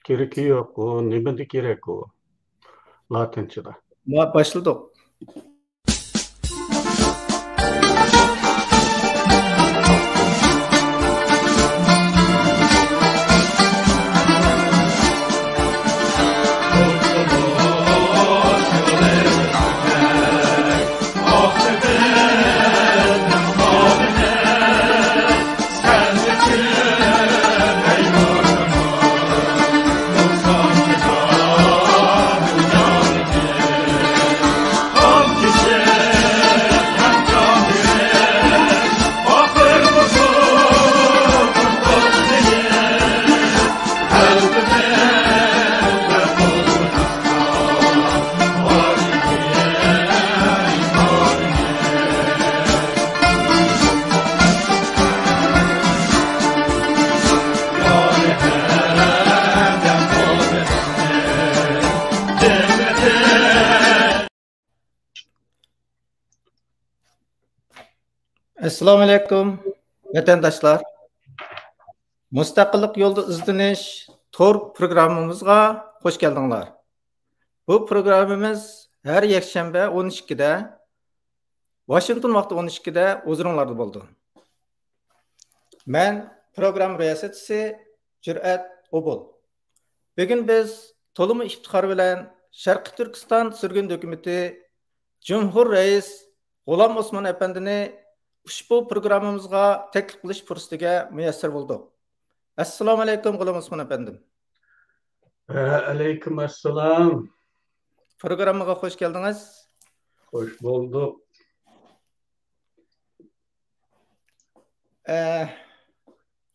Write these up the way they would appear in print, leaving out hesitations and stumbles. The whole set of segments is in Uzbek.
Gereki yok. O ne bildi gerek o. Latince'de. Başladık. Assalamu alaikum vatandaşlar. Mustaqillik yolda izlanish Tor programımızga hoş geldinler. Bu programımız her yakshanba 12'de, Washington vaqti 12'de o'ziringlarda bo'ldi. Men program riyosatchisi Jur'at Obul. Bugün biz to'liq iftixor bilan Sharqiy Turkiston sürgün dokumenti Cumhur Reis G'ulom Osmon Efendini ushbu programımızga taklif qilish fursatiga muyassar bo'ldik. Assalomu alaykum G'ulom Osmon Efendim. Aleyküm assalam. Programmaga hoş geldiniz. Hoş bulduk.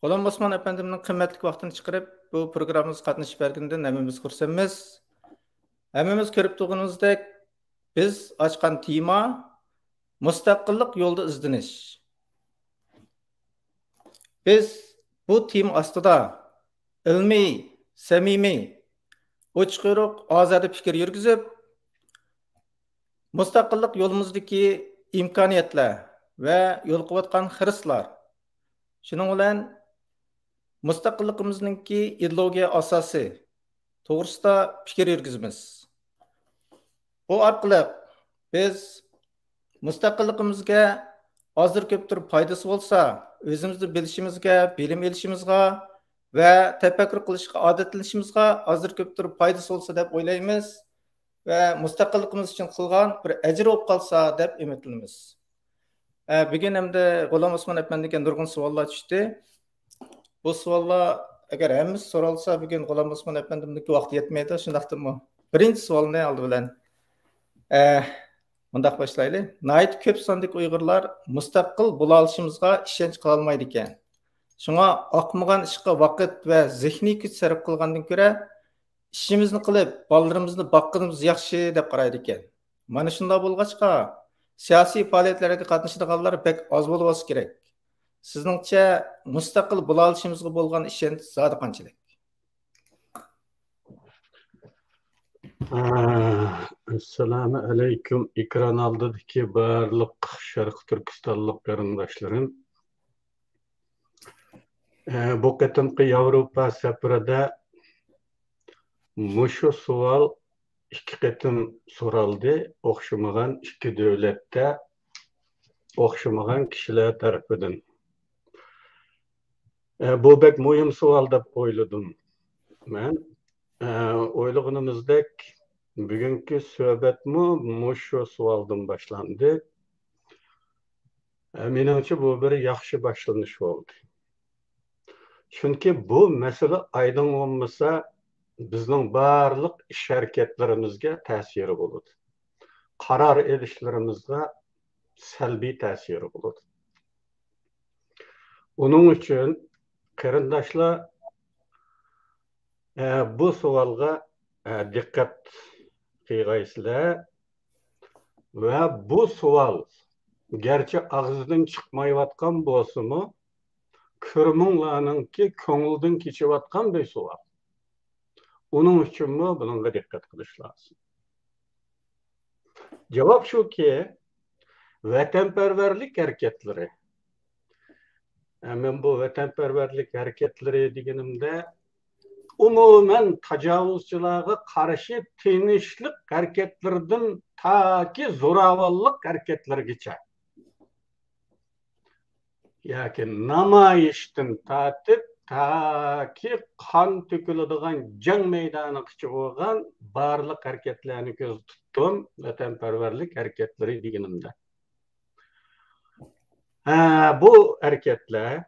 G'ulom Osmon Efendimning qimmatli vaqtini chiqarib bu programmamizga qatnashib berganidan hammamiz xursandmiz. Hammamiz ko'rib turganimizdek biz ochgan tema mustaqillik yo'lida izlanish. Biz bu tema ostida ilmiy, samimiy, ochiq-quruq, ozoda fikr yurgizib, mustaqillik yo'limizdagi imkoniyatlar va yo'l qo'yayotgan xirislar, shuning bilan mustaqilligimizningki ideologiya asosi to'g'risida fikr yurgizamiz. Bu orqali biz mustaqilligimizga hozir ko'pdir foydasi bo'lsa, o'zimizni bilishimizga, bilim olishimizga va tafakkur qilishga odatlanishimizga hozir ko'pdir foydasi bo'lsa deb o'ylaymiz va mustaqilligimiz uchun qilgan bir ajr bo'lib qolsa deb umidlanamiz. Bugun hamda G'ulom Osmon Efendiga nurg'un savollar tushdi. Bu savollar agar hammamiz so'ralsa bugun G'ulom Osmon Efendimniki vaqt yetmaydi. Shundaqdimi? Birinchi savolni oldi bilan mundaq boshlaylik. Nayt ko'p sonlik Uyg'urlar mustaqil bo'la olishimizga ishonch qila olmaydi ekan. Shunga oqmagan ishga vaqt va zehniy kuch sarf qilgandan ko'ra ishimizni qilib, bolalarimizni boqqanimiz yaxshi deb qaraydi ekan. Mana shunday bo'lg'achqa siyosiy faoliyatlarga qatnashadiganlar pek oz bo'lib olsa kerak. Sizningcha mustaqil bo'la olishimizga bo'lgan ishonch zodi qanchalik? Assalamu alaykum. Ekran oldidagi barliq Sharq Turkistonlik qarindoshlarım. Bu qatimqi Yevropa safarida mushu savol ikki qatim so'raldi. O'xshamagan ikki davlatda o'xshamagan kishilar tarafidan. Bu bek muhim savol deb o'yladim. Men o'ylaganimizdek bugungi suhbatmi mushu savoldan boshlandi. Menimcha bu bir yaxshi boshlanish bo'ldi. Chunki bu masala aydın olmasa bizning barliq ish harakatlarimizga ta'siri bo'ladi. Qaror elishlarimizga salbiy ta'siri bo'ladi. Onun uchun qarindoshlar bu savolga diqqat qilgaysizlar va bu savol garchi og'zidan chiqmayotgan bo'lsa-mu, ko'rminglarningki ko'ngildan kechayotgan bir savol. Onun uchunmi bunga diqqat qilish lozim. Javob shuki, vatanparvarlik harakatlari. Men bu vatanparvarlik harakatlari deganimda umumen tacavuzçılığa karşı tinçlik hareketlerden ta ki zoravallık hareketleri geçer. Yani namayiştin tatip ta ki kan tökülüdüğün can meydanı çıkıgan barlık hareketlerini göz tuttum. Vatanperverlik hareketleri diginimde. Bu hareketler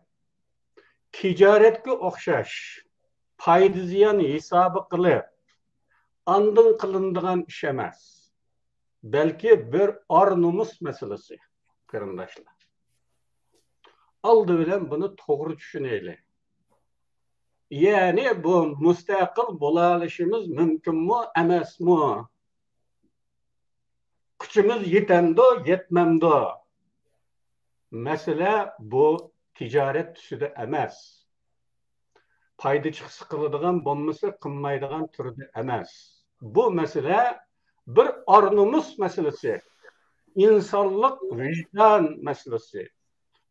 ticaretke okşaş, paydı ziyan hesabı kılıp, andın kılındığın iş emas. Belki bir arnumus meselesi, kırındaşlar. Aldı bilen bunu doğru düşüneyle. Yani bu müstakil bulalışımız mümkün mü, emas mı? Küçümüz yetemdi, yetmemdi. Mesele bu ticaret tüsüde emas. Paydı çıksı kılıdığın bulması kınmaydıgan türde emas. Bu mesele bir arnumus meselesi. İnsanlık vicdan meselesi.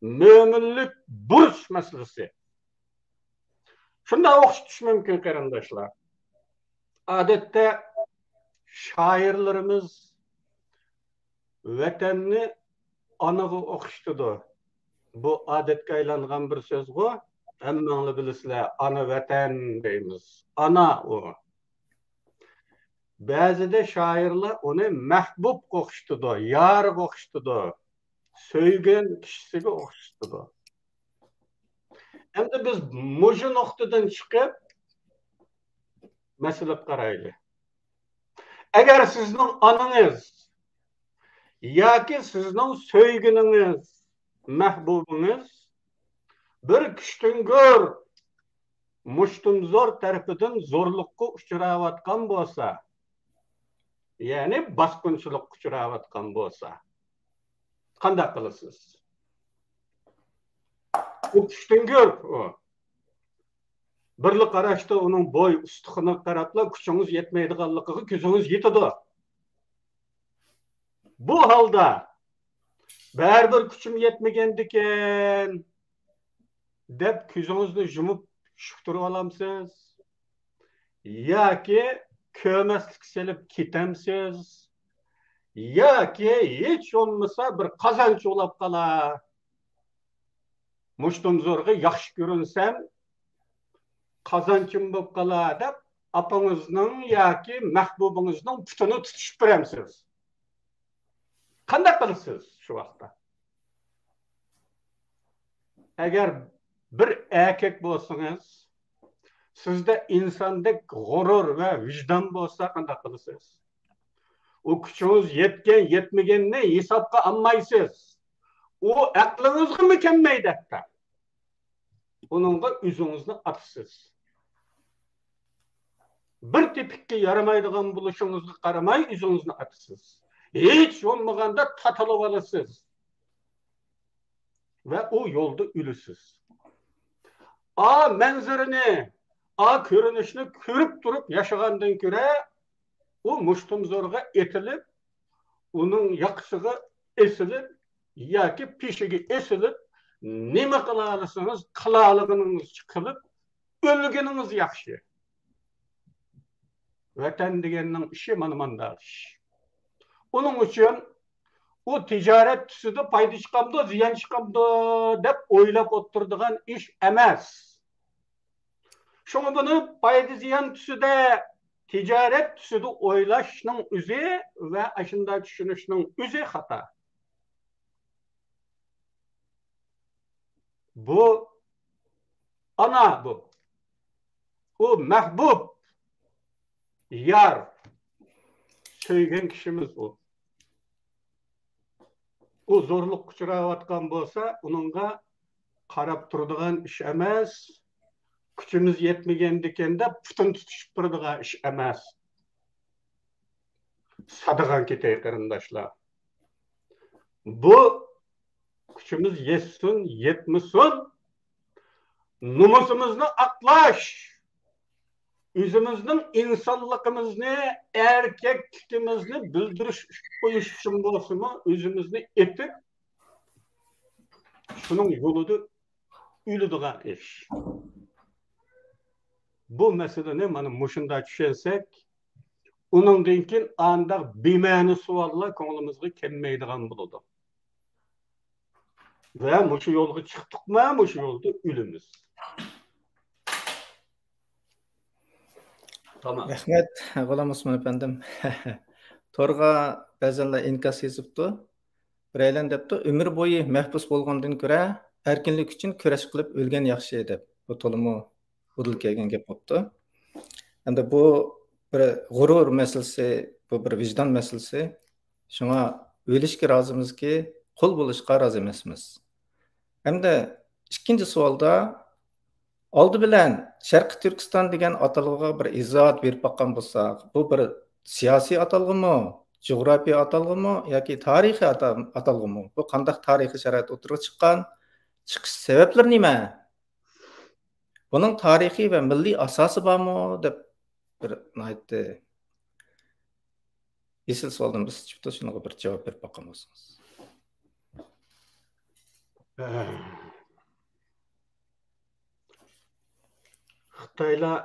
Müminlik burç meselesi. Şunda okşutuş mümkün kardeşler. Adette şairlerimiz vatanını anığı okşutudu. Bu adetke aylangan bir söz bu. Emmağlı bilisler, ana vatan deyimiz. Ana o. Bazıda şairler onu mehbub okşutudu, yar okşutudu. Söygen kişisiga okşutudu. Hem de biz muşu noktadan çıkıp meselep karaylı. Eğer sizin anınız yoki sizin söygeniniz, mehbubunuz bir kişiden gör muştun zor tarafından zorlukka uçuravatkan bolsa, yani baskınçılık uçuravatkan bolsa, kandak kılırsınız? O kişiden gör o. Birlik araçta onun boy üstüne karapla küçüğünüz yetmeydiğanlığı küçüğünüz yetidi. Bu halda bir küçüm yetmegendiken dep küçüğünüzü jumup şükürüp alamsınız. Ya ki kömeslik selip kitemsiz. Ya ki hiç olmasa bir kazanç olap kala. Muştun zorga yaxşı görünsem kazançım bop kala dep apаңızның yoki mahbubunuzның putunu tutuşup beremsiz. Kandak kılırsınız şu vaqtda? Eğer bir erkek bolsanız, sizde insandek gurur ve vicdan bolsa kandak kılırsınız? O küçüğünüz yetken, yetmegenini hesapka almaysınız. O aklınızga mükemmeydi hatta. Onunla üzünüzni atsız. Bir tipikki yaramaydıgan buluşunuzu karamay üzünüzni atsız. Hiç olmaganda tatılıp alırsınız. Ve o yolda ülüsüz. A menzirini, a körünüşünü körüp durup yaşagandan göre o muştum zorga etilip, onun yakışığı esilip, yoki pişigi esilip, nime kılalırsınız, kılalığınız çıkılıp, ölgeniniz yakşı. Vatan degenin işi manımanda iş. Onun için o ticaret tüsüdü paydı çıkamdı, ziyan çıkamdı dep oylap oturduğun iş emez. Şunu bunu paydı ziyan tüsüde, ticaret tüsüdü oylaşının üzü ve aşında düşünüşünün üzü hata. Bu ana bu. O mehbub yar söygen kişimiz o. O zorluk uçuravatkan bolsa, onunla karap durduğun iş emez. Küçümüz yetmegendiken de putun tutuşup durduğun iş emez. Sadıgan ketey kırındaşlar. Bu küçümüz yetsin, yetmesin. Numusumuzni aklaş. Üzümüzün insanlığımızını, erkekliğimizni bildiriş uyuşun bolsumu, üzümüzni etip şunun yoludu ülüdüğün iş. bu meseleni mana mushunda tushensek, uningdan keyin anda bema'ni savollar ko'nglimizga kelmaydigan bo'ladi. Va mushu yo'lga chiqdikmi, mushu yo'lda o'limiz. Tamam. Rahmet, G'ulom Osmon efendim. Torga ba'zanlar inkas yozibdi. Biraylan debdi, ömür boyu mahbus bo'lgandan ko'ra erkinlik uchun kurash qilib o'lgan yaxshi deb. Bu to'limi udil kelgan gap bo'libdi. Endi bu bir g'urur masalasi, bu bir vijdon masalasi. Shunga o'lishga rozimizki, qul bo'lishga rozi emasmiz. Hamda ikkinchi savolda oldi bilan Sharqi Turkiston degan atalg'iga bir izohat berib baqqan bo'lsak, bu bir siyosiy atalg'imi, jug'rofiya atalg'imi yoki tarixiy atalg'imi? Bu qanday tarixiy sharoit o'tirib chiqqan? Chiqish sabablari nima? Buning tarixiy va milliy asosi bormi deb bir aytdi. Esil savoldan biz chiqdi, shunga bir javob berib baqqan bo'lsangiz. Xitoylar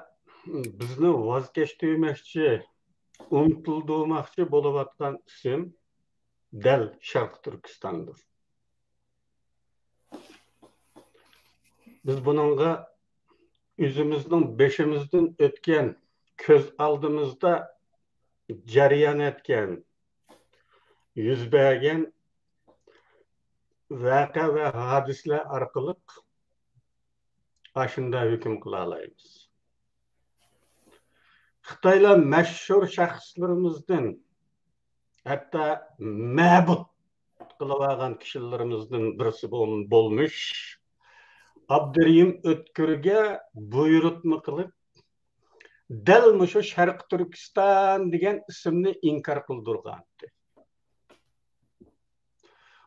bizni voz kechtirmoqchi, unutildirmoqchi bo'layotgan ism dal Sharq Turkistondir. Biz bununla o'zimizning beshimizdan o'tgan, ko'z oldimizda jarayon etgan, yuz bergan voqea va hadislar orqali ashunda hukm qila olamiz. Xitoylar mashhur shaxslarimizdan, hatto ma'bud qilib olgan kishilarimizdan birisi bo'lmuş Abdurahim O'tkirga buyurtma qilib, dal mushu Sharq Turkiston degan ismni inkor qildirgandi.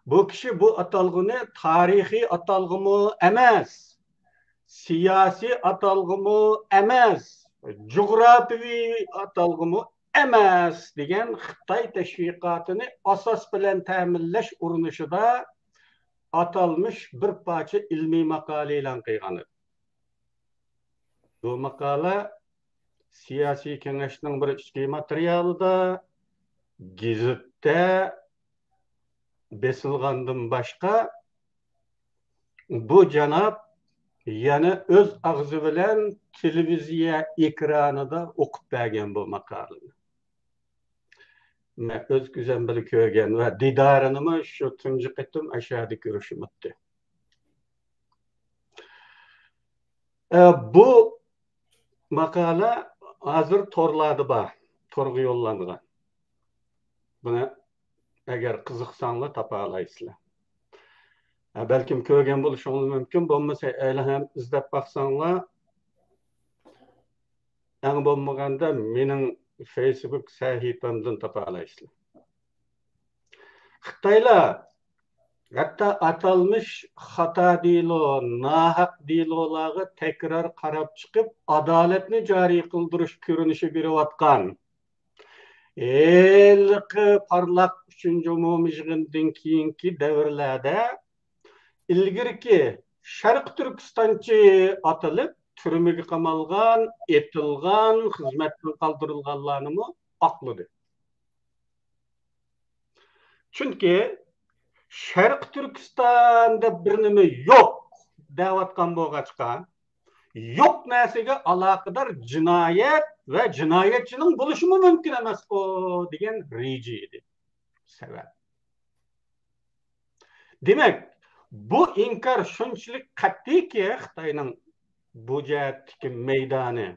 Bu kishi bu atalg'ini tarixiy atalg'imi emas, siyosiy atalg'imi emas, jug'rofiy atalg'imi emas degan Xitoy tashviqotini asos bilan ta'minlash urinishida atalmış bir parça ilmiy maqola e'lon qilgan. Bu maqola siyosiy kengashning bir ichki materialida gazetda besilgandan boshqa bu janob yana o'z og'zi bilan televiziya ekranida o'qib bergan bu maqolani. Men o'z ko'zim bilan ko'rgan va didorini shu tunji qitim ashadi ko'rishim o'tdi. Bu maqola hozir torlarda bor, torga yo'llangan. Buni agar qiziqsanglar topa olasizlar. Belkim ko'rgan bo'lishingiz mumkin, bo'lmasa ham izlab baqsanglar, eng bo'lmaganda mening Facebook sahifamdan topa olasizlar. Xitoylar hatta atalmış xato dilo, nahaq dilolarga tekrar qarab chiqib, adolatni joriy qildirish ko'rinishi berayotgan. Ilqi parlaq 3-umumiy yig'indan keyingi davrlarda ilgirki Sharq Turkistonchi atilib, turmaga qamalgan, etilgan, xizmatdan qoldirilganlarni aqladi. Chunki Sharq Turkistonda bir nima yo'q deyotgan bo'lg'achqa, yo'q narsaga aloqador jinoyat va jinoyatchining bo'lishi mumkin emas-ku degan reja edi. Sabab. Demak, bu inkor shunchalik qat'iyki Xitoyning bu jihatdagi maydoni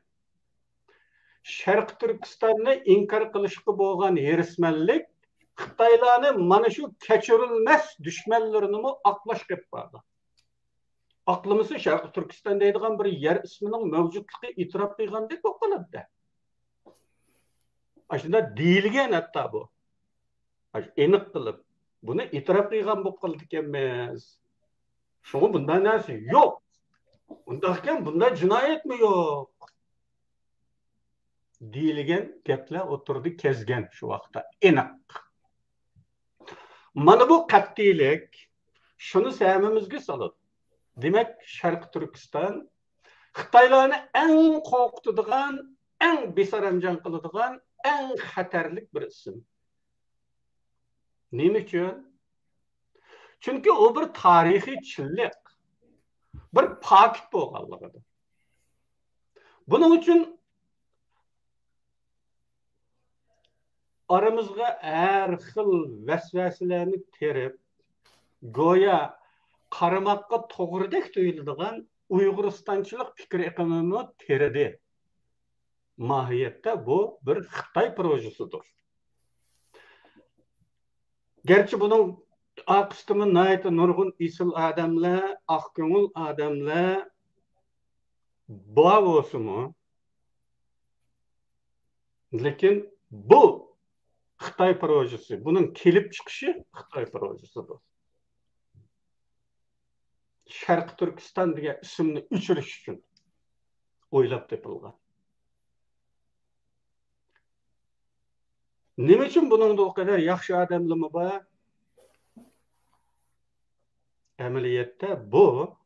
Sharq Turkistonni inkor qilishga bo'lgan hirismanlik Xitoylarni mana shu kechirilmas dushmanlarini aqlash qilib qo'ydi. Aqlimizda Sharq Turkiston deydigan bir yer ismining mavjudligi e'tirof qilgandek bo'ladi. Aslida deyilgan hatto bu. Aniq qilib buni e'tirof qilgan bo'lib qoldi ekanmiz. Shunga bunday narsa yo'q. Undaqkan bunday jinoyatmi yo'q? Deyilgan gaplar o'tirdi kezgan shu vaqtda. Aniq. Mana bu qat'iylik shuni sahmimizga soladi. Demak, Sharq Turkiston Xitaylarni eng qo'rqitadigan, eng besaranjon qiladigan, eng xatarlik bir ism. Nima uchun? Chunki u bir tarixiy chillik, bir pokit bo'lganligidir. Buning uchun aramızga her xil vesveselerni terip, goya qaramakka to'g'ridek tuyuladigan Uyg'uristanchilik fikr iqlimini teridi. Mahiyette bu bir Xitoy projesidir. Gerçi bunun aqıstımı nayta nurgun isil adamlar, aqgönül adamlar bağ olsumu. Lekin bu Xitoy projesi, bunun kelip çıkışı Xitoy projesidir. Şarkı Türkistan degan ismini o'chirish uchun o'ylab topilgan. Nima uchun buningda o kadar yaxshi odamlar bor? Amaliyotda bu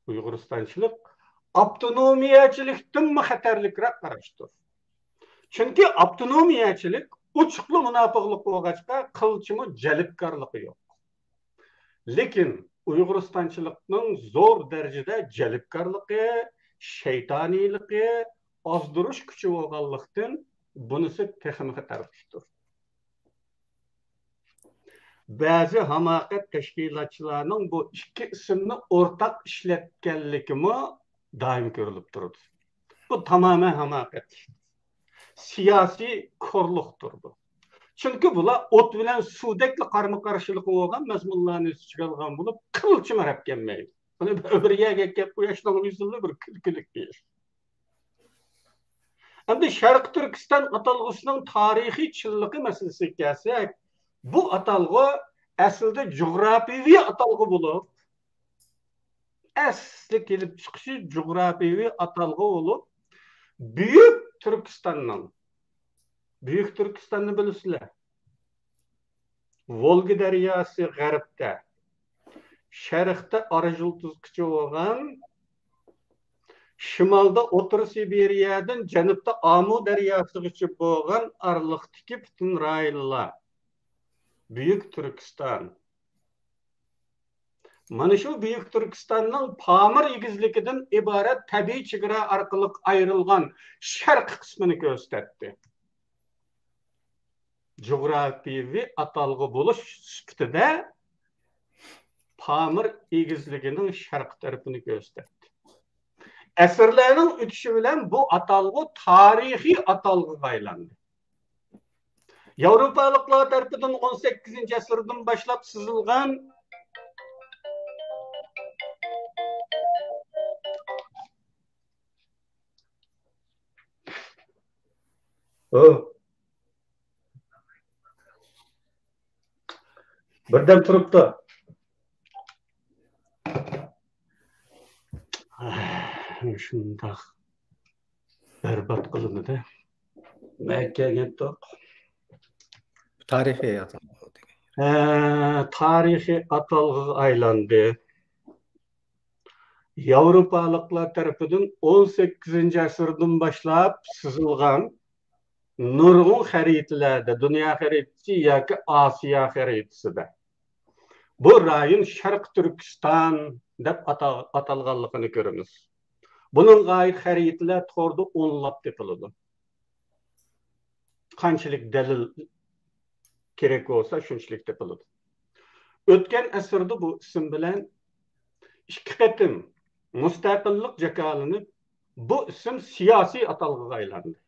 Uyg'uristanchilik avtonomiyachilikdan xatarlikroq qarashdir. Chunki avtonomiyachilik uchiqli munofiqlik bo'lg'achqa qilchimi jalbkorligi yo'q. Lekin Uyg'uristanchilikning zo'r darajada jalbkorligi, shaytoniligi, ozdirish kuchi bo'lganlikdan bunisi texnik xatarlikdir. Bazı hamakat teşkilatçılarının bu iki isimni ortak işletkenlikimi daim görülüp durdu. Bu tamamen hamakat. Siyasi korluktur bu. Çünkü bular ot bilen sudekli karma karşılık olan mezmunlarını çıkargan bulup kılçı merhep gelmeyi. Bunu öbürüye gelip bu yaştan yüzyılda bir külkülük bir. Hem de Şarkı Türkistan atalgısının tarihi çıllığı meselesi gelsek, bu atalgı aslında coğrafiyevi atalgı bulup, asli kelip çıkışı coğrafiyevi atalgı olup, Büyük Türkistan'ı bilirsizler. Volga deryası g'arbda, sharqda Arajultuzgacha bo'lgan, shimolda O'tir Sibiriyadan janubda Amu daryosigacha bo'lgan araliqdagi butun rayonlar. Büyük Türkistan. Mana shu Büyük Türkistanning Pamir egizligidan iborat tabiiy chegara orqali ayrilgan sharq qismini ko'rsatdi. Coğrafiyevi atalgı buluş süptide Pamir egizligining sharq tarafini gösterdi. Asrlarning o'tishi bilan bu atalgı tarixiy atalgıga aylandi. Yevropaliklar tarafidan 18. asrdan boshlab sizilgan birden turibdi. Shundoq berbat qilindi. Makkaga to'q. Tarixiy atalgı. Tarixiy atalgıga aylandı. Yevropaliklar tarafından 18. asrdan boshlab sizilgan nurg'un xaritalarda, dunyo xaritasi yoki Osiyo xaritasida bu rayon Sharq Turkiston deb atalganligini ko'ramiz. Buning g'oyat xaritalar to'g'rida o'nlab topiladi. Qanchalik dalil kerak bo'lsa, shunchalik topiladi. O'tgan asrda bu ism bilan ikki qatim mustaqillik jakalanib, bu ism siyosiy atalgıga aylandi.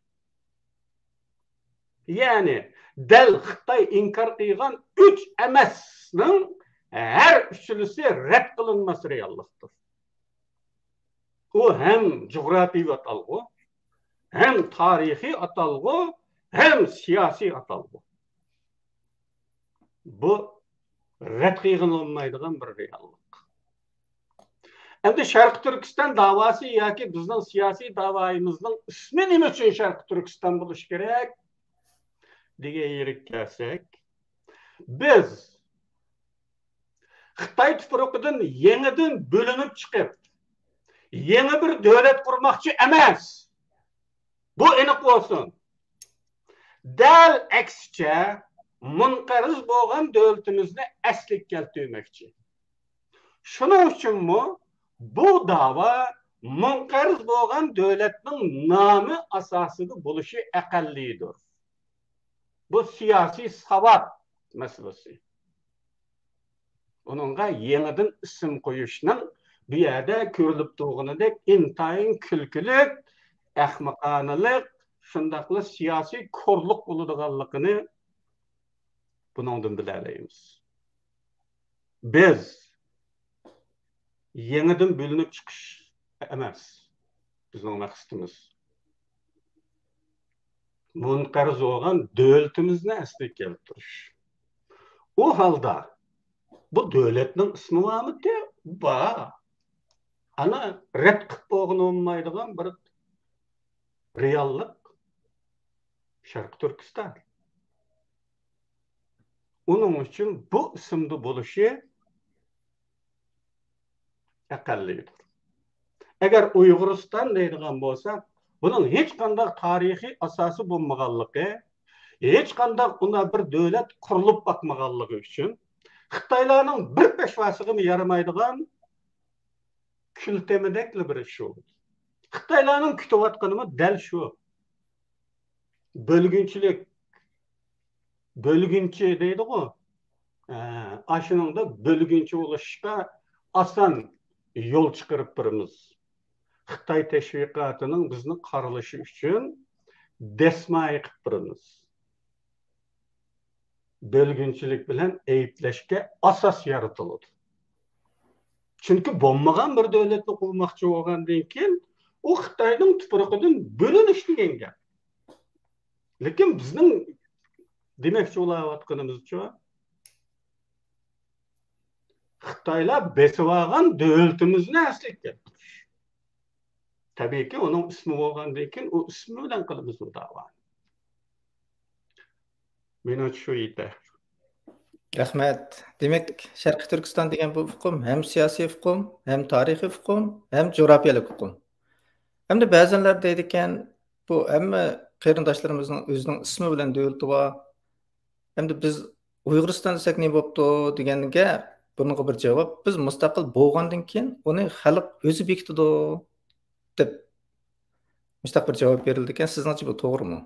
Yani dal Xitoy inkar qilgan 3 emasning her üçlüsü rad qilinmas reallikdir. O hem coğrafiy atalgı, hem tarihi atalgı, hem siyasi atalgı. Bu rad qilinmaydigan bir reallik. Endi Sharq Turkiston davası yoki bizning siyosiy davoyimizning ismi nima uchun Sharq Turkiston bo'lishi kerak degan yerga kelsak, biz Xitoy tuproqidan yangidan bo'linib chiqib, yeni bir devlet kurmakçı emas. Bu aniq olsun. Dal aksicha munqariz bo'lgan davlatimizni asliga keltirmoqchi. Shuning uchunmi bu da'vo munqariz bo'lgan davlatning nomi asosida bo'lishi aqallidir. Bu siyosiy savat masalasi. Onunğa yenidən isim qoyuşning bu yerda ko'rilib turganidek intayin kulkilik, ahmoqonalik, shundaqla siyosiy ko'rliq bo'ladiganligini buningdan bilalaymiz. Biz yenidən bölünüb chiqish emas bizning maqsadimiz. Munqariz bo'lgan davlatimizni asliga keltirish. O halda bu devletning ismi varmı? Var. Ana red qilib bo'lgan olmaydigan bir reallik Sharq Turkiston. Onun uchun bu ismda bo'lishi aqallidir. Agar Uyg'uriston deydigan bo'lsak, buning hech qanday tarixiy asosi bo'lmaganligi, hech qanday una bir davlat qurilib boqmaganligi uchun Xitoylarning bir peshvasiga yaramaydigan kültemidekli bir iş oldu. Xitoylarning kutayotganimi dal shu. Bölgünçü deydi-ku. Aşınında bölgünçü oluşuşqa asan yol çıkarıp birimiz. Xitoy teşviqatının bizni qaralaşı üçün desmayı qilib birimiz. Bölgünçülük bilen eyipleşke asas yaratıldı. Çünkü bo'lmagan bir devletni qurmoqchi bo'lgandan keyin u Xitoyning tuproqidan bo'linish degan gap. Lekin bizning demoqchi bo'layotganimizcha Xitoylar besib olgan davlatimizni asliga keltirish. Tabiiyki uning ismi bo'lgandan keyin u ismi bilan qilamiz bu da'voni. Meni shu edi. Rahmat. Demek Sharqiy Turkiston degan bu hukm hem siyosiy hukm, hem tarixiy hukm, hem coğrafiyalik hukm. Hem de ba'zanlar deydikan bu hamma qarindoshlarimizning o'zining ismi bilan davlati bor. Hem de biz Uyg'uriston desak ne bo'pti deganiga bunga bir javob biz mustaqil bo'lgandan keyin uni xalq o'zi bekitadi deb mustaqil javob berildi ekan. Sizningcha bu to'g'rimi?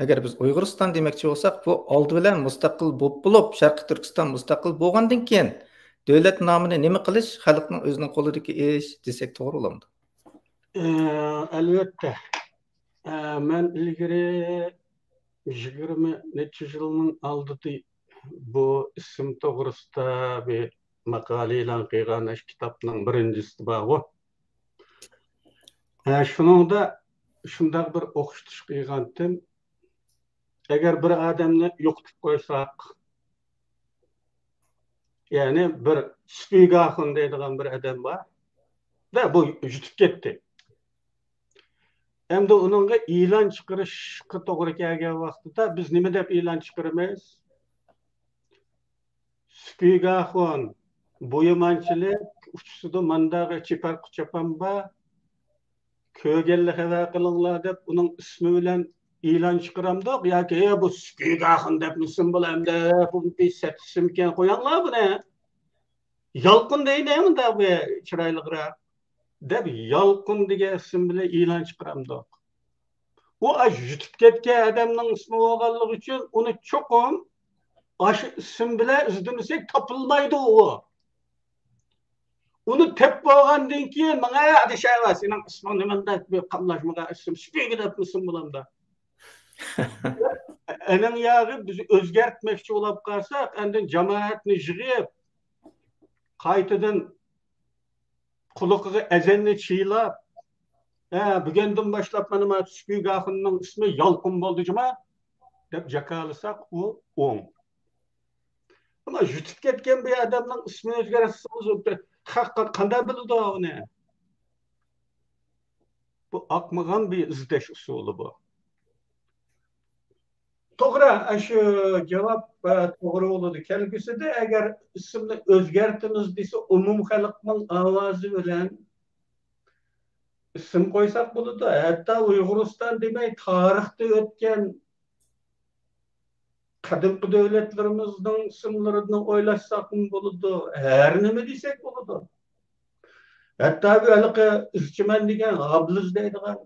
Agar biz Uyg'uriston demoqchi bo'lsak, bu oldi bilan mustaqil bo'lib, Sharqiy Turkiston mustaqil bo'lgandan keyin davlat nomini nima qilish xalqning o'zining qo'lidagi ish desak to'g'ri bo'ladimi? Albatta. Men ilgari 20 necha yilning oldida bu ism to'g'risida bir maqola e'lon qilgan kitobning birinchisi bor. Shuningda shunday bir o'qitish qilgandim. Eğer bir adamni yo'qotib qo'ysak, ya'ni bir Spigaxon deydigan bir adam bor, da bu yutib ketdi. Endi uningga e'lon chiqarishga to'g'ri kelgan vaqtida biz nima deb e'lon chiqaramiz? Spigaxon bo'yamanchilik uchsida mandag'i chepar quchapan bor, ko'rganlar xabar qilinglar deb uning ismi bilan e'lon chiqaramdoq yoki bu Spigaxon deb isim bilan bu bir isim qo'yinglar buni. Yolqin deydimi da bu chiroyliroq deb Yolqin degan isim bilan e'lon chiqaramdoq. U yutib ketgan odamning ismi bo'lganligi uchun uni cho'qim shu ism bilan izdimasak topilmaydi u. Uni tep bo'lgandan keyin menga adashava sening isming nima deb qamlashmagan ism Spiga deb isim bo'lamda. Enin yağı biz özgertmekçi olup kalsak, endin cemaatini yığıp, kaytıdan kuluqığı ezenini çiğlap, bugünden başlap benim Spigaxonning ismi Yolqin bo'ldi cima, deb jakalısak o 10. Ama yutib ketgan bir adamning ismini o'zgartirsangiz, haqiqat qanday biladi uni? Bu aqmagan bir izlash usuli bu. To'g'ri, shu javob to'g'ri bo'ladi. Kelgusida agar ismni o'zgartiramiz desa, umum xalqning ovozi bilan isim koysak buludu. Hatta Uyg'uriston demey tarixda o'tgan qadimgi davlatlarimizning isimlarini o'ylashsak buludu. Her nima desek buludu. Hatta bir halka ısçımen degen ablız deydigan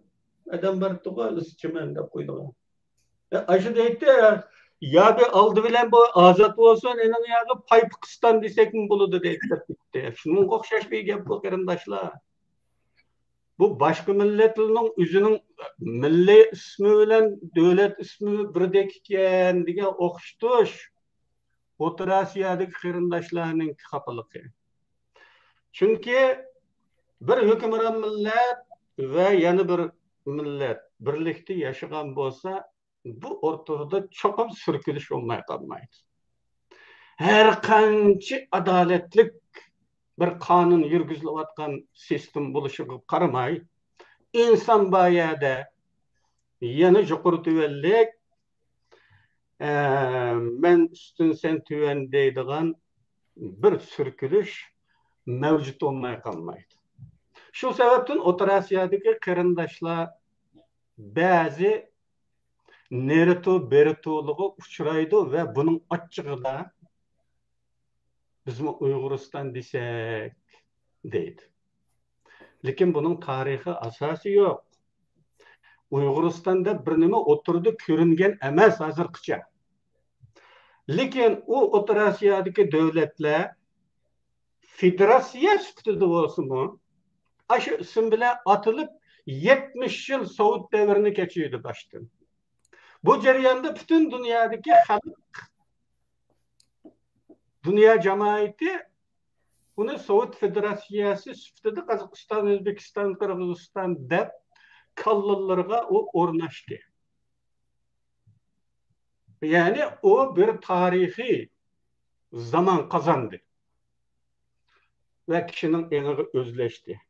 adam var tuğa ısçımen de koyduğun. Aşı deydi ya bir aldı bilen bu azat olsun enin yağı Paypıkistan desek mi buludu deydi. Şunun okşaş bir gap bu kırındaşlar. Bu başka milletlerinin üzünün milli ismi bilen devlet ismi birdek iken degen okştuş. Otur Asya'daki kırındaşlarının kapılığı. Çünkü bir hükümran millet ve yana bir millet birlikte yaşagan bolsa bu ortada çokum sürkülüş olmay kalmaydı. Her kançı adaletlik bir kanun yürgüzülatkan sistem buluşup karamay insan bayada yana jukur tüvellik men üstün sen tüven deydigan bir sürkülüş mevcut olmay kalmaydı. Şu sebepten Orta Asya'daki kırındaşlar bazı nereto beretoluğu uçuraydı ve bunun açığı da bizim Uyg'uriston desek deydi. Lekin bunun tarihi asası yok. Uyg'uristonda bir nima o'tirdi ko'ringan emas hozirgacha. Lekin u O'rta Osiyodagi davlatlar federatsiya sifatida bo'lsinmi, shu ism bilan atilib 70 yıl Sovet devrini geçirdi baştan. Bu jarayonda bütün dünyadaki halk, dünya cemaati bunu Sovet Federasyası sifatida Qozog'iston, O'zbekiston, Qirg'iziston deb kallallarga o ornaştı. Yani o bir tarihi zaman kazandı. Ve kişinin eğri özleşti.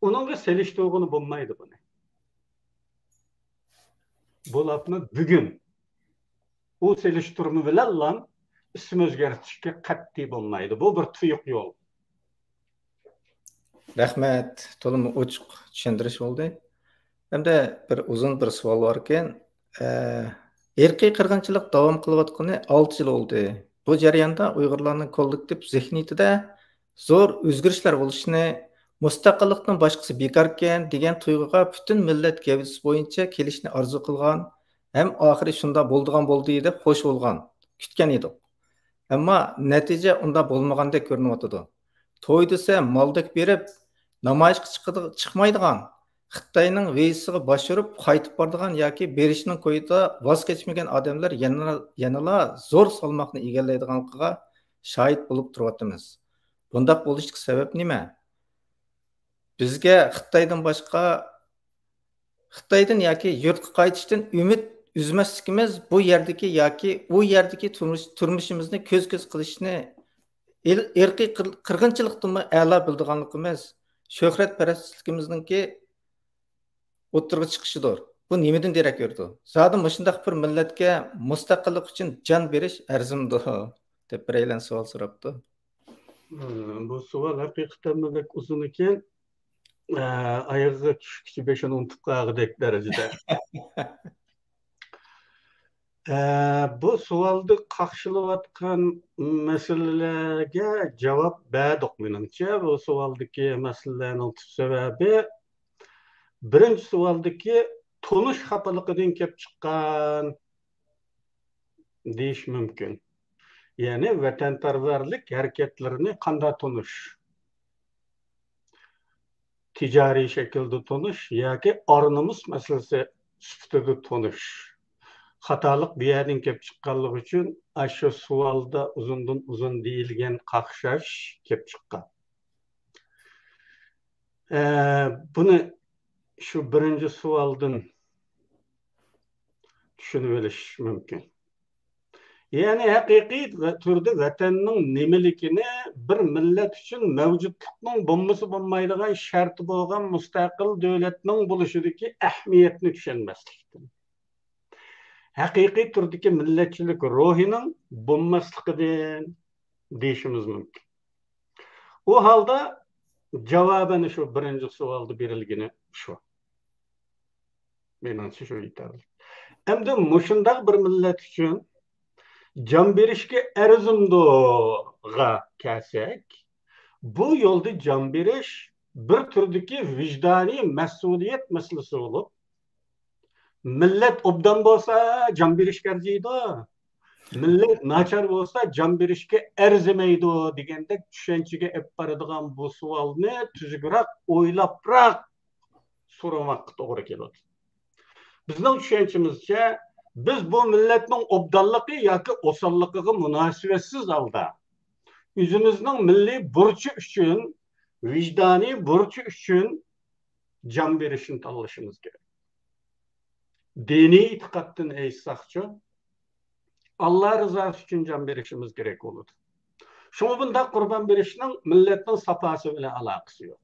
Onun da seliştiğini bulmaydı bunu. Bu lafını bugün o seliştirme bilen lan isim özgertişke kat'i bulmaydı. Bu bir tuyuk yol. Rahmet, to'liq ochiq tushuntirish bo'ldi. Hamda bir uzun bir savol bor ekan. Erkiy qirg'inchilik davom qilayotgani 6 yil oldi. Bu jarayonda Uyg'urlarning kollektiv zihniyatida zo'r o'zgarishlar bo'lishini, mustaqillikning boshqasi bekor ekan degan tuyg'uga butun millat gavdasi bo'yicha kelishni orzu qilgan, ham oxiri shunda bo'ldigan bo'ldi deb xo'sh bo'lgan, kutgan edik. Ammo natija unda bo'lmagandek ko'rinyotdi. To'y desa maldek berib, namoyishga chiqmaydigan, Xitoyning veysiga boshirib qaytib boradigan yoki berishning ko'yida voz kechmagan odamlar yanala zo'r salmoqni egallaydiganligiga shohid bo'lib turyapmiz. Bundaq bo'lishiga sabab nima? Bizga Xitoydan yoki yurtga qaytishdan umid üzmasligimiz bu yerdagi yoki u yerdagi turmushimizni ko'z-ko'z qilishni erkiy qirg'inchilikdan a'lo bildiganligimiz, shuhratparastligimizningki o'ttirg'i chiqishidir. Bu nimadan derak berdi? Zodi mushundaq bir millatga mustaqillik uchun jon berish arzimdi deb biraylan savol so'rabdi. Bu savol haqiqatan pek uzun ekan. Ayığı tushkichi 5-ni unutib qolgandek darajada. Bu savolni qaqshilayotgan masalalarga javob berdik menimcha. Bu savaldagi masalalarning sababi birinchi savaldagi tonish xafaligidan kelib chiqqan deyish mumkin. Ya'ni vatanparvarlik harakatlarini qanday tonish? Ticari şekilde tonish yoki or-nomus masalasi sifatida tonish. Xatolik bu yerdan kelib chiqqanligi uchun shu savolda uzundan uzun deyilgan qaqshash kelib chiqqan. Buni shu birinchi savoldan tushunib olish mumkin. Yani haqiqiy turda vatanning nimaligini bir millat uchun mavjudlikning bo'lmasa bo'lmaydigan sharti bo'lgan mustaqil davlatning bo'lishidagi ahamiyatni tushunmaslikdan. Haqiqiy turdagi millatchilik ruhining bo'lmasligidan deyishimiz mumkin. O halda javobini shu birinchi savolda berilgani Şu. Menimçe şu yeterli. Hem de muşundaq bir millet üçün can berişke erzimdoğa kelsek, bu yolda can beriş bir türdeki vicdani mesuliyet meselesi olup, millet obdan bolsa can berişke erziydi. Millet naçar bolsa can berişke erzemeydi degende düşüncege ep baradigan bu sualni tüzügürak, oylaprak soramak doğru keladi. Bizning tushunchimizcha biz bu millatning obdonligi yoki osonligiga munosabatsiz holda o'zimizning milliy burchi uchun, vijdoniy burchi uchun jon berishni tanlashimiz kerak. Diniy e'tiqoddan aytsaqchi, Alloh rizosi uchun jon berishimiz kerak bo'ladi. Shunga bunday qurbon berishning millatning safosi bilan aloqasi yo'q.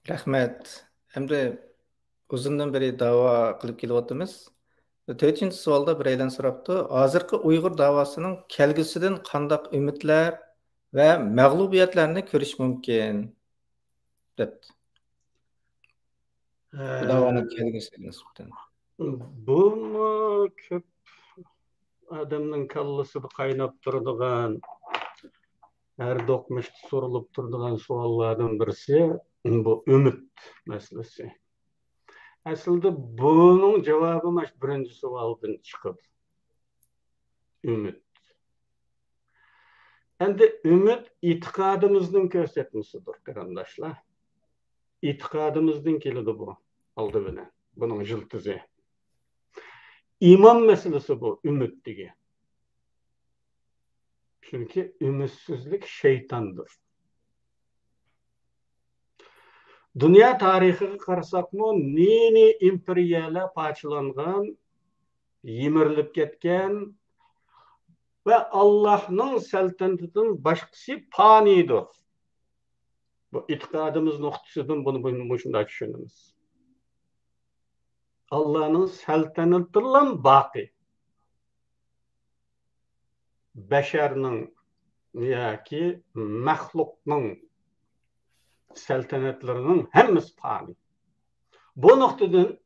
Rahmat. Endi uzundan beri da'vo qilib kelyapmiz. 4-chi savolda bir aylan so'rabdi. Hozirgi Uyg'ur davosining kelgusidan qandaq umidlar va mag'lubiyatlarni ko'rish mumkin? debdi. Bu da'voning kelgusiga nisbatan. Bu ko'p odamning kallasida qaynab turadigan, her dokunmuşta sorulup durduğun sorulardan birisi bu ümit meselesi. Aslında bunun cevabı birinci sualdan çıkıp. Ümit. Endi ümit itikadımızın göstermesidir kardeşler. İtikadımızdan keladi bu. Aldı bilen. Bunun jıltısı. İman meselesi bu ümit dige. Çünkü ümitsizlik şeytandır. Dünya tarihiga qarasaqmı, nini imperiyalar parçalangan, yemirilib ketgan ve Allah'ның saltanatidan başqası fanidir. Bu itiqadımız noktasından bunu şunda düşünürüz. Allah'ның saltanatidan baqi. Beşerning yoki maxluqning saltanatlarının hemmisi fani. Bu noktadan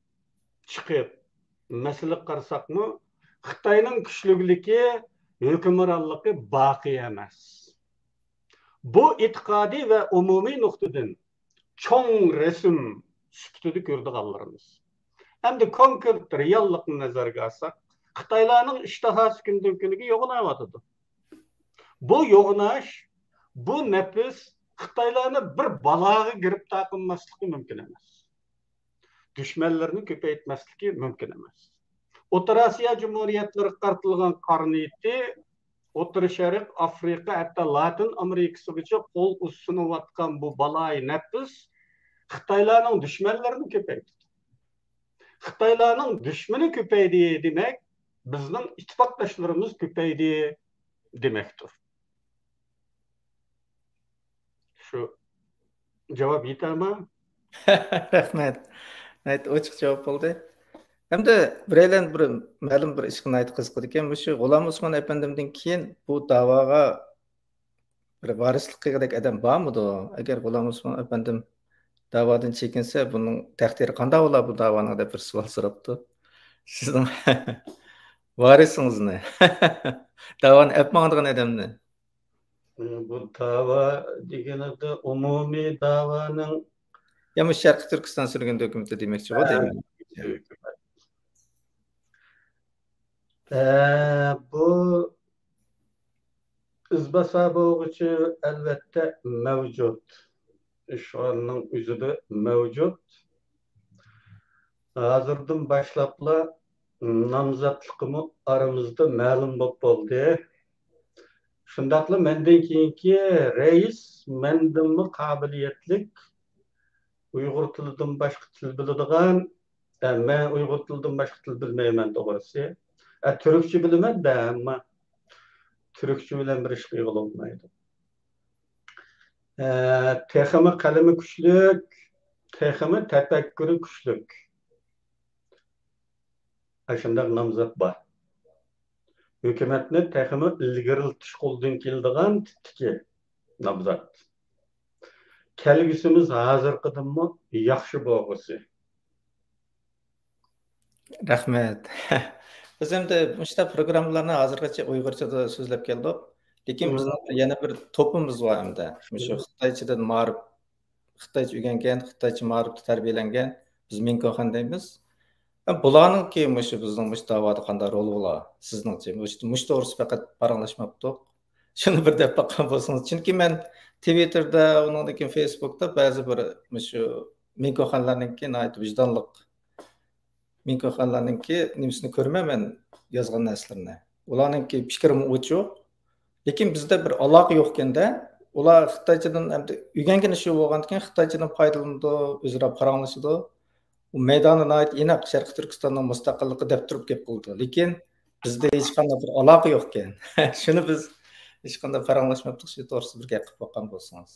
çıkıp mesele qarasaqmı, Xitayning kuchlikligi, hukmronligi baqi emas. Bu itiqadi ve umumiy nuqtadan cho'ng resim sifatida ko'rdiganlarimiz. Endi konkret reallikni nazarga olsak, Xitoylarning ishtahasi kundan kuniga yo'g'onayotdi. Bu yo'g'onash, bu nafs Xitoylarni bir baloga giribtor qilmasligi mumkin emas. Düşmanlarını ko'paytmasligi mumkin emas. O'rta Osiyo Cumhuriyatlari qartilgan qarniyati O'rta Sharq, Afrika, hatta Latin Amerikasigacha qo'l usunayotgan bu baloyi nafs Xitoylarning düşmanlarini ko'paytdi. Xitoylarning dushmani ko'paydi demak, bizning ittifoqdoshlarimiz ko'paydi demakdir. Shu javob yetami? Rahmat. Ochiq javob bo'ldi. Hamda biraylan bir ma'lum bir ishni aytib qiziqdi ekan, shu G'ulom Usmon efendimdan keyin bu da'voga bir varislik qilgan odam bormidi? Agar G'ulom Usmon efendim da'vodan chekinsa, buning taqdiri qanday bo'lar bu da'voning deb bir savol so'rabdi. Sizning varisingizni da'voni yapmagan odamni. Bu dava deganida umumiy davaning Ya'ni Sharqiy Turkiston surgun dokumenti demoqchi bo'ldimi? Bu izbasabog'ichi albatta mavjud. Şu anның özüde mevcut. Hazırdan başlapla namzatlıqımı aramızda ma'lum bo'ldi. Shundaqla mendan keyingi reis mendinmi qobiliyatlik Uyg'ur tilidan boshqa til biladigan, men Uyg'ur tilidan boshqa til bilmayman to'g'risi. Turkcha bilaman-da, ammo Türkçe bilen bir iş kıyılmaydı. Teximi kalemi güçlük, teximi tefekkürü güçlük. Aşındak namzat var. Hükümetini teximi ilgiriltiş kolduğun kildiğen titki. Nabzat. Kelgüsümüz hazırkıdınmı yaxşı boğusu. Rahmet. Biz endi muşta programmalarni hozirgacha Uyg'urchada so'zlab keldik. Lekin bizning yana bir topimiz bor endi. Shu Xitoychadan ma'rif, Xitoycha o'rgangan, Xitoycha ma'rifda tarbiyalangan biz Minkoxan deymiz. Bularninki mushu bizning mush da'voda qanday rol bo'lar? Sizningcha mush to'g'risi faqat paranglashmabdik. Shuni bir deb baqqan bo'lsangiz. Chunki men Twitterda, undan keyin Facebookda ba'zi bir mushu Minkoxanlarninki vijdonliq Minkoxanlarninki nimasini ko'rmayman yozgan narsalarni. Ularninki fikrim o'chiq. Lekin bizda bir aloqa yo'q ekanda, ular Xitoychadan endi o'rgangani shu bo'lgandan keyin Xitoychadan foydalanadi, o'zaro paranglashadi. U maydonini aniq Sharq Turkistonning mustaqilligi deb turib gap qildi. Lekin bizda hech qanday bir aloqa yo'q ekan. Shuni biz hech qanday paranglashmabdik, shu to'g'risida bir gap qilib boqqan bo'lsangiz.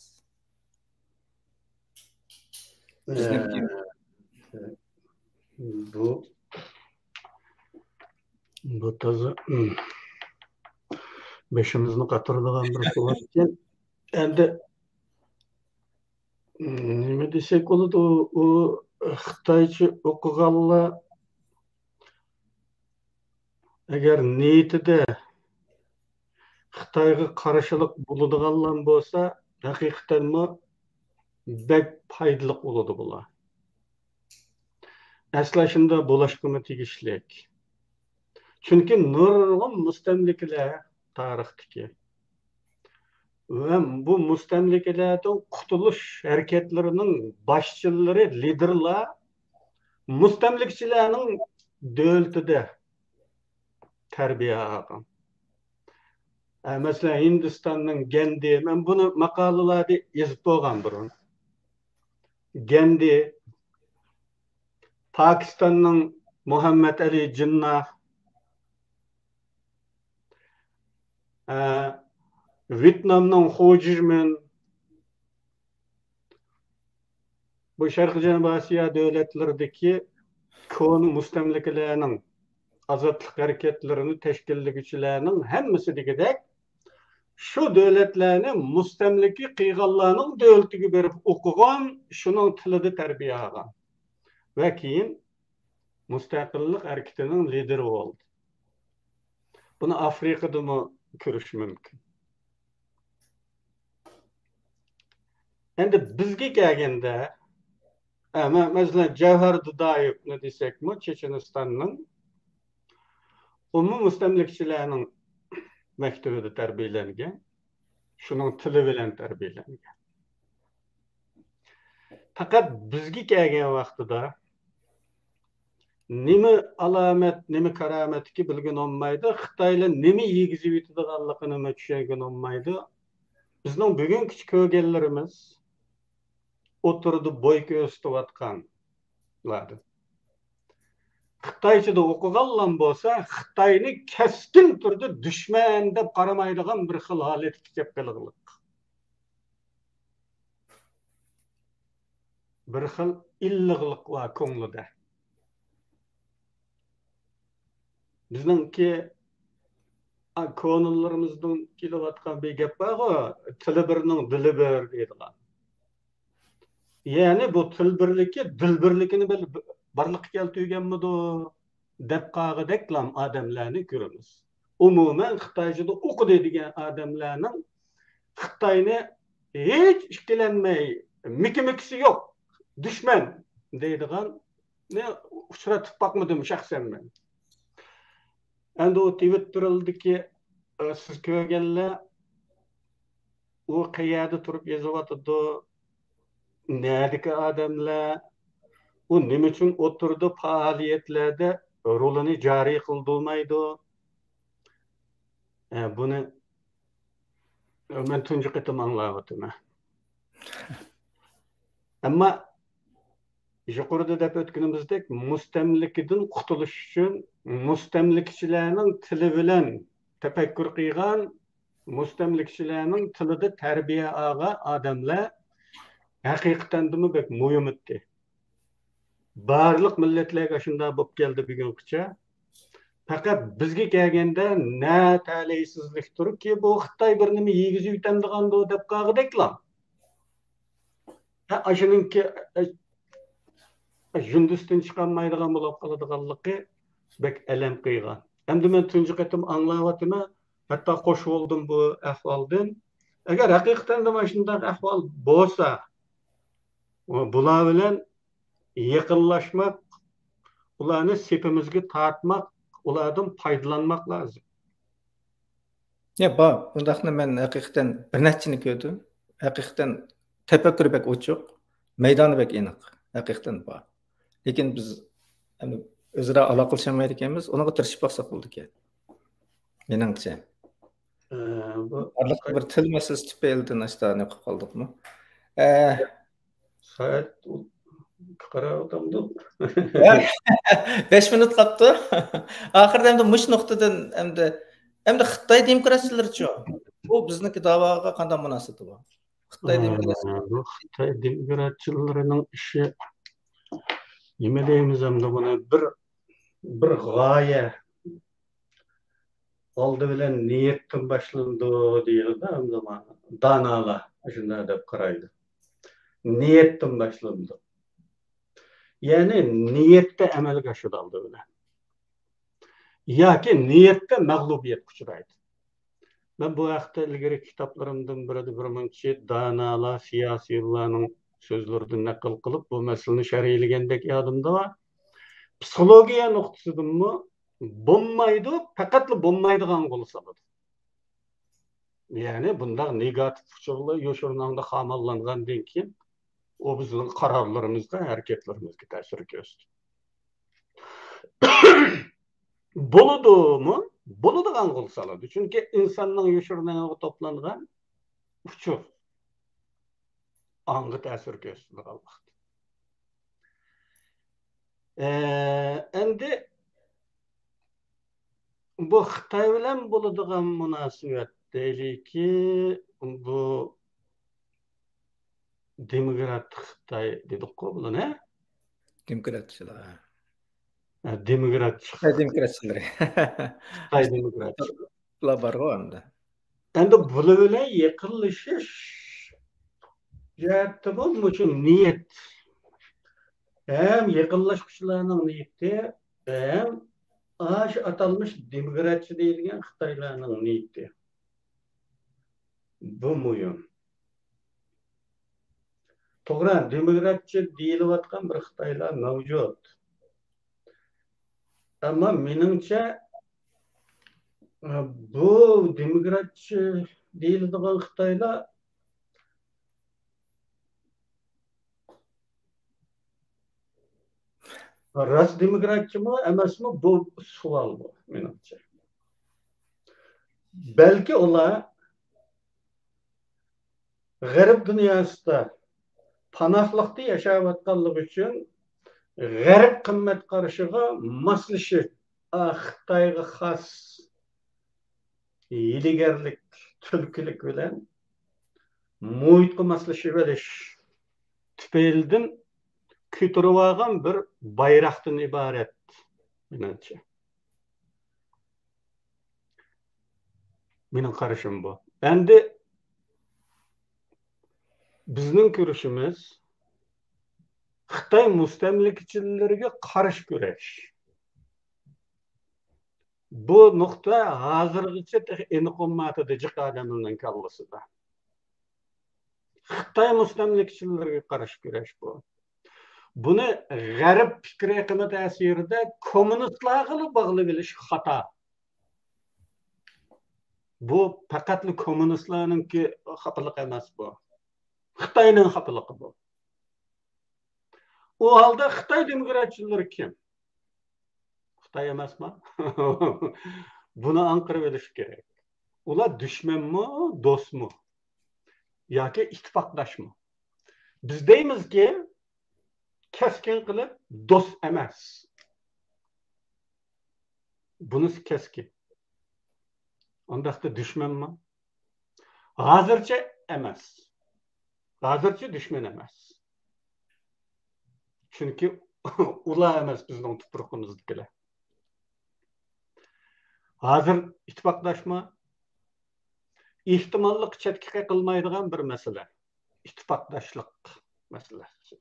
Bizniki bu tazı beşimizni qatırdığan bir suvatken endi nima desek bo'ladi, u Xitoycha o'qiganlar agar niyatida Xitoyga qarshilik bo'ladiganlar bo'lsa, haqiqatanmi bek foydali bo'ladi bular. Asla shunda bo'lishqimi tegishlik. Chunki nurg'un mustamlikalar tarixdagi ve bu mustamlikalardan qutulush harakatlarining boshchilari, liderlar mustamlikchilarning davlatida tarbiya olgan. Mesela Hindistan'ın Gandhi, ben bunu makalalarda yazıp olgan burun. Gandhi, Pakistan'ın Muhammed Ali Jinnah, Vietnam'ın Ho Chi Minh, bu Şarkı Cənubi Asiya devletlerdeki konu mustamlikalarının azatlık hareketlerini teşkillegüçilerinin hemmisi degidek şu devletlerini mustamliki qiyğanlarının devletiga berip okugan, şunun tilida terbiye algan. Ve keyin mustaqillik hareketinin lideri oldu. Bunu Afrika'da mı görüş mümkün? Endi bizga kelganda, mesela Cevher Dudayev ne desek mi, Çeçenistan'ın mustamlikçilerinin mektebide terbiyelengen, şunun tili bilen terbiyelengen. Fakat bizga kelgan vaqtida nima alamet, nima karamet ki bilgin olmaydı, Xitoylar nima yegizib yetadiganligini nima tushungan olmaydi. Bizning bugungi ko'rganlarimiz o'tirdi bo'y ko'rsatayotganlar. Xitoychada o'qiganlar bo'lsa, Xitoyni keskin turda dushman deb qaramaydigan bir xil holatga kelib qolganlik. Bir xil illiqlik va ko'nglida. Bizningki ko'ngillarimizdan kelayotgan bir gap bor, tili birning dili bir deydigan. Yani bu til birligi, dil birligini barliq keltirganmidi deb qag'idaklam odamlarni ko'ramiz. Umuman Xitoychada o'qidi degan odamlarning Xitoyni hech ikkilanmay, mikimikisi yo'q, dushman deydigan ne uchratib bakmadım shaxsan men. Endi o Twitter'daki siz ko'rganlar u qayerda turib yozyapti, neredeki adamlar o nima uchun o'tirdi faoliyatlerde rolini joriy qildirmaydi. Buni men tunji qitim anglayapman. Ammo yuqorida deb o'tganimizdek mustamlikadan qutulish uchun mustamlikchilarning tili bilan tafakkur qilgan, mustamlikchilarning tilida tarbiya olgan odamlar haqiqatan dimi bek muhim etdi. Barliq millatlarga shunday bo'lib keldi bugungacha. Fakat bizge kelgende ne talihsizliktir ki bu Xitay bir nima yegizib yutamdigandi deb qag'ideklam. Aşınınki Hindistan chiqolmaydigan bo'lib qoladiganligi bek alam qilgan. Endi men tunji qatim anglayapman, hatto qo'shib oldim bu ahvoldan. Agar haqiqatan mana shunday ahvol bo'lsa, bular bilan yaqinlashmak, ularni sepimizga tortmak, ulardan foydalanmak lazım. Ya bundaqni men haqiqatan bir nechini ko'rdim. Haqiqatan tafakkuri bek ochiq, maydoni bek aniq. Haqiqatan bor. Lekin biz o'zaro aloqalashamaydi ekanmiz, unaga tirishib boqsak bo'ldi ekan. Meningcha. Bu bir til masalasi tufaylidan ashtaani qilib qoldikmi? Soat qarayotgandim. 5 minut qolibdi. Oxirida endi mush nuqtadan endi Xitoy demokratchilarichi bu bizniki da'voga qanday munosabati bor? Xitoy demokratchilarining ishi nima deymiz endi buni bir g'oya oldi bilan niyatdan boshlandi deyiladi ama danalar shunday deb qaraydi. Niyatdan boshlandi. Yani niyatda amalga oshirildi bilan. Yoki niyatda mag'lubiyat uchraydi. Ben bu haqda ilgari kitoblarimdan birida birmuncha danalar, siyosiylarning so'zlaridan naql qilib bu masalani sharhlagandek yodimda var. Psixologiya nuqtasidanmi bo'lmaydi, faqatli bo'lmaydigan bo'lsa bo'ladi. Yani bunday negativ uçurlar yoshurnanda xamallangandan keyin o bizning qarorlarimizga, hareketlerimizga ta'sir ko'rsatadi. Bo'ludimi? Bo'ladigan bo'lsa bo'ladi. Chunki insonning yoshurnanga to'plangan uchur anga ta'sir ko'rsatadigan vaqt. Endi bu Xitoy bilan bo'ladigan munosabat deylikki bu demokrat Xitoy dedik-ku buni, demokratchilar. Demokratchilar. Xitoy demokratchilar. Bular bor-ku endi. Endi bular bilan yaqinlashish jihatda bu uchun niyat. Hem yaqinlashuvchilarning niyati, hem aş atalmış demokratçı deyilgen Xitaylarning niyati. Bu muhim. To'g'ri, demokratçı deyilayotgan bir Xitaylar mavjud. Ama meningcha bu demokratçı deyiladigan Xitaylar Rast demokratçı mı, emasmi bu savol bu menimcha. Belki ular G'arb dunyosida panohlikda yashayotganligi uchun G'arb qimmat qarashiga moslashib, Xitoyga xos hiylagarlik, tulkilik bilan muhitga moslashib olish tufaylidan ko'tarib olgan bir bayroqdan iborat menimcha. Mening qarashim bu. Endi bizning ko'rishimiz Xitoy mustamlikachilarga qarshi kurash. Bu nuqta hozirgacha aniq bo'lmadi jiq odamlarning kallasida. Xitoy mustamlikachilarga qarshi kurash bu. Buni G'arb fikri iqimi ta'sirida kommunistlarga bog'lab olish xato. Bu faqatli kommunistlarningki xatolik emas bu. Xitoyning xatoligi bu. O halda Xitoy demokratchilari kim? Xitoy emasmi? Buni aniqlab olish kerak. Ular dushmanmi, do'stmi? Yoki ittifoqdoshmi? Biz deymizki, keskin qilib do'st emas. Bunisi keskin. Ondaqda dushmanmi? Hozircha emas. Hozircha dushman emas. Chunki ular emas bizning tuproqimizdagilar. Hazır ittifaqlaşma ehtimollik chetga qilmaydigan bir masala. İttifaqdaşlık meselesi.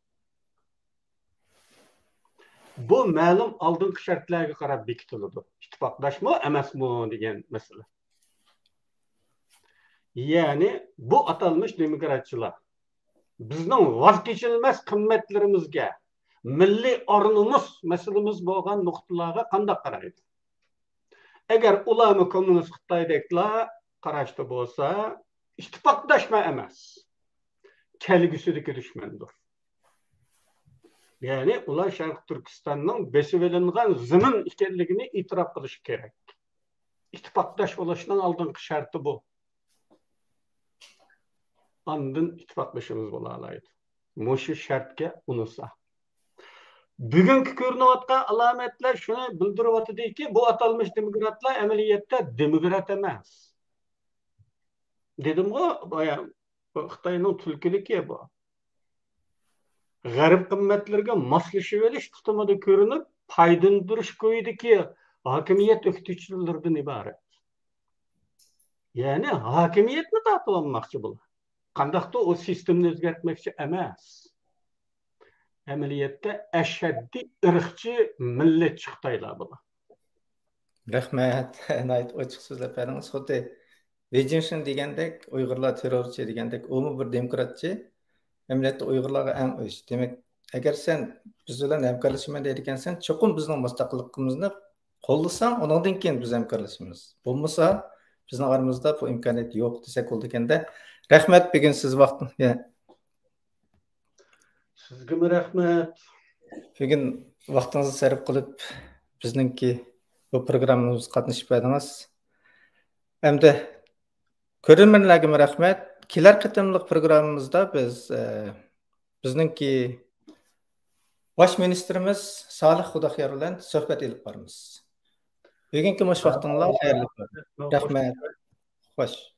Bu ma'lum oldingi shartlarga qarab bekitiladi. İttifaqlaşma emasmi degan masala. Yani bu atalmış demokratçılar bizning vaz kechilmas qimmatlarimizga, milliy o'rnimiz masalamiz bo'lgan nuqtalarga qanday qaraydi? Agar ularni kommunist Xitoydeklar qarashda bo'lsa, ittifoqdashma emas, kelgusidagi dushmandir. Yani ular Sharq Turkistonning besib olingan zimin ekanligini e'tirof qilish kerak. İttifaqdash bo'lishning oldingi sharti bu. Andın ittifaqlaşımız bo'lalaydi. Mushu shartga unisa. Bugungi ko'rinayotgan alomatlar shuni bildiryaptiki, bu atalmış demokratlar amaliyotda demokrat emas. Dedim-ku, Xitoyning tulkiligi bu. G'arb qimmatlarga moslashib olish tutumida ko'rinib, foydalanish ko'yidiki, hokimiyat o'qituvchilardan iborat. Ya'ni hokimiyatni tortib olmoqchi bular. Qandaqda o sistemni o'zgartmoqchi emas. Amaliyotda ashaddiy irqchi millatchi Xitoylar bular. Rahmat. Nayt ochiq so'zlab berdingiz. Xuddi Vejinsin degandek, Uyg'urlar terrorchi degandek, u bir demokratchi. Amaliyotda Uyg'urlarga eng o'sh. Demak, agar sen biz bilan hamkorlashaman deydigansan, cho'qim bizning mustaqilligimizni qo'llasang, undan keyin biz hamkorlashamiz. Bo'lmasa, bizning aramizda bu imkoniyat yo'q desak bo'ldi ekanda. Rahmat, bugun siz vaqtni. Sizga rahmat. Bugun vaqtingizni sarf qilib bizningki bu programmamizga qatnashib berdingiz. Hamda ko'rganlarga rahmat. Kelar qatimliq programmamizda biz bizningki bosh ministrimiz Solih Xudoyor bilan suhbat olib boramiz. Bugungi mush vaqtingizga xayrli bo'lsin. Rahmat. Xo'sh.